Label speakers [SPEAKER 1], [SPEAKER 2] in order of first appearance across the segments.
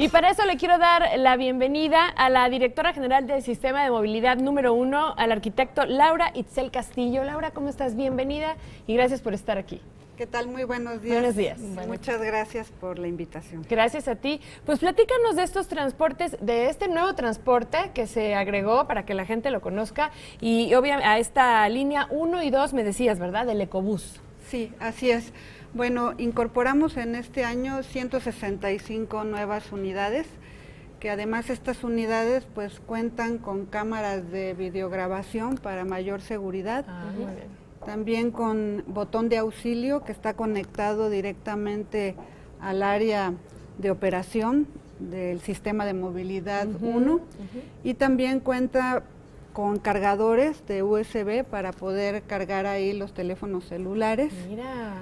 [SPEAKER 1] Y para eso le quiero dar la bienvenida a la directora general del Sistema de Movilidad número 1, al arquitecto Laura Itzel Castillo. Laura, ¿cómo estás? Bienvenida y gracias por estar aquí.
[SPEAKER 2] ¿Qué tal? Muy buenos días.
[SPEAKER 1] Buenos días.
[SPEAKER 2] Muchas gracias por la invitación.
[SPEAKER 1] Gracias a ti. Pues platícanos de estos transportes, de este nuevo transporte que se agregó para que la gente lo conozca y obviamente a esta línea 1 y 2 me decías, ¿verdad? Del Ecobús.
[SPEAKER 2] Sí, así es. Bueno, incorporamos en este año 165 nuevas unidades, que además estas unidades pues cuentan con cámaras de videograbación para mayor seguridad.
[SPEAKER 1] Muy bien.
[SPEAKER 2] También con botón de auxilio que está conectado directamente al área de operación del sistema de movilidad 1 y también cuenta con cargadores de USB para poder cargar ahí los teléfonos celulares.
[SPEAKER 1] Mira.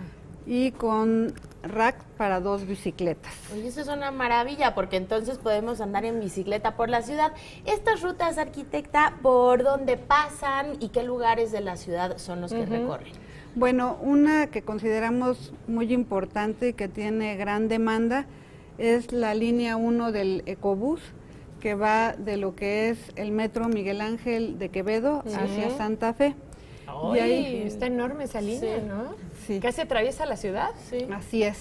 [SPEAKER 2] Y con rack para 2 bicicletas.
[SPEAKER 3] Oye, eso es una maravilla, porque entonces podemos andar en bicicleta por la ciudad. Estas rutas, arquitecta, ¿por dónde pasan y qué lugares de la ciudad son los que recorren?
[SPEAKER 2] Bueno, una que consideramos muy importante y que tiene gran demanda es la línea 1 del Ecobús, que va de lo que es el metro Miguel Ángel de Quevedo hacia Santa Fe.
[SPEAKER 1] Y ahí está enorme esa línea,
[SPEAKER 3] sí,
[SPEAKER 1] ¿no?
[SPEAKER 2] Sí.
[SPEAKER 1] Casi atraviesa la ciudad.
[SPEAKER 3] Sí.
[SPEAKER 2] Así es.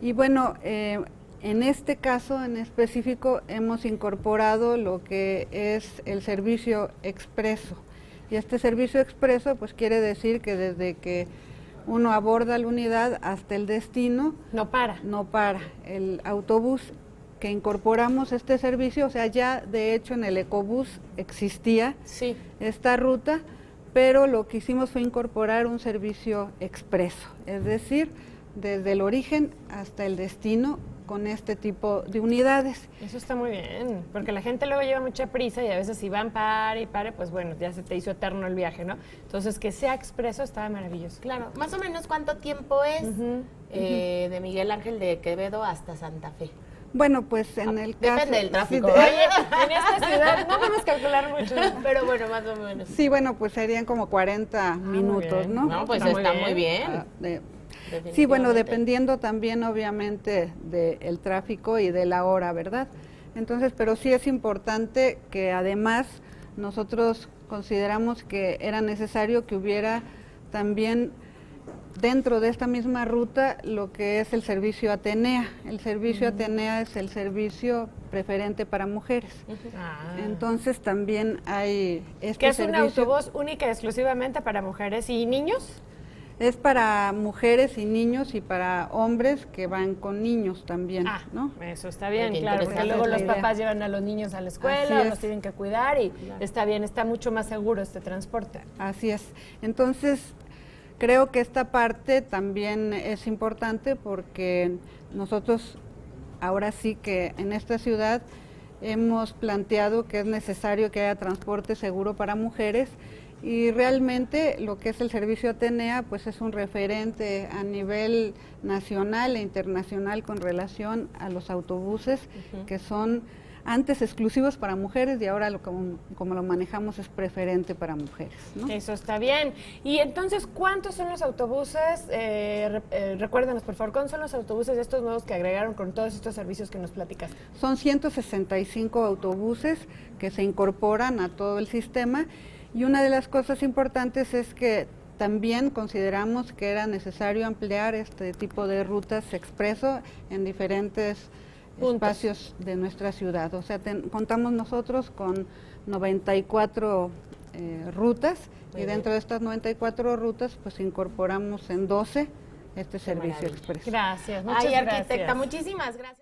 [SPEAKER 2] Y bueno, en este caso en específico hemos incorporado lo que es el servicio expreso. Y este servicio expreso pues quiere decir que desde que uno aborda la unidad hasta el destino
[SPEAKER 1] No para.
[SPEAKER 2] no para. El autobús que incorporamos este servicio, o sea, ya de hecho en el Ecobús existía
[SPEAKER 3] Sí.
[SPEAKER 2] esta ruta, pero lo que hicimos fue incorporar un servicio expreso, es decir, desde el origen hasta el destino con este tipo de unidades.
[SPEAKER 1] Eso está muy bien, porque la gente luego lleva mucha prisa y a veces si van pare, pues bueno, ya se te hizo eterno el viaje, ¿no? Entonces que sea expreso está maravilloso.
[SPEAKER 3] Claro, más o menos ¿cuánto tiempo es de Miguel Ángel de Quevedo hasta Santa Fe?
[SPEAKER 2] Bueno, pues en el caso...
[SPEAKER 3] Depende del tráfico.
[SPEAKER 2] Sí,
[SPEAKER 1] Oye, en esta ciudad no podemos calcular mucho.
[SPEAKER 3] Pero bueno, más o menos.
[SPEAKER 2] sí, bueno, pues serían como 40 minutos,
[SPEAKER 1] bien.
[SPEAKER 2] ¿no?
[SPEAKER 3] No, pues
[SPEAKER 1] Está muy
[SPEAKER 3] está
[SPEAKER 1] bien.
[SPEAKER 3] muy bien.
[SPEAKER 2] Ah,
[SPEAKER 3] Definitivamente.
[SPEAKER 2] sí, bueno, dependiendo también obviamente del tráfico y de la hora, ¿verdad? Entonces, pero sí es importante que además nosotros consideramos que era necesario que hubiera también dentro de esta misma ruta lo que es el servicio Atenea. El servicio Atenea es el servicio preferente para mujeres. Entonces también hay este
[SPEAKER 1] ¿Que es un
[SPEAKER 2] servicio.
[SPEAKER 1] autobús única y exclusivamente para mujeres y niños?
[SPEAKER 2] Es para mujeres y niños y para hombres que van con niños también, ¿no?
[SPEAKER 1] Eso está bien,
[SPEAKER 3] Qué
[SPEAKER 1] claro, porque
[SPEAKER 3] interesante
[SPEAKER 1] luego
[SPEAKER 2] la
[SPEAKER 1] los
[SPEAKER 2] idea.
[SPEAKER 1] papás llevan a los niños a la
[SPEAKER 2] Así
[SPEAKER 1] escuela,
[SPEAKER 2] es.
[SPEAKER 1] los tienen que cuidar y está bien, está mucho más seguro este transporte.
[SPEAKER 2] Así es. Entonces, creo que esta parte también es importante porque nosotros ahora sí que en esta ciudad hemos planteado que es necesario que haya transporte seguro para mujeres y realmente lo que es el servicio Atenea pues es un referente a nivel nacional e internacional con relación a los autobuses que son antes exclusivos para mujeres y ahora como lo manejamos es preferente para mujeres, ¿no?
[SPEAKER 1] Eso está bien. Y entonces, ¿cuántos son los autobuses? Recuérdanos, por favor, ¿cuántos son los autobuses de estos nuevos que agregaron con todos estos servicios que nos platicaste?
[SPEAKER 2] Son 165 autobuses que se incorporan a todo el sistema y una de las cosas importantes es que también consideramos que era necesario ampliar este tipo de rutas expreso en diferentes espacios de nuestra ciudad. O sea, contamos nosotros con 94 rutas y dentro de estas 94 rutas pues incorporamos en 12 este servicio expreso.
[SPEAKER 1] Gracias, muchas
[SPEAKER 3] Ay,
[SPEAKER 1] gracias.
[SPEAKER 3] arquitecta, muchísimas gracias.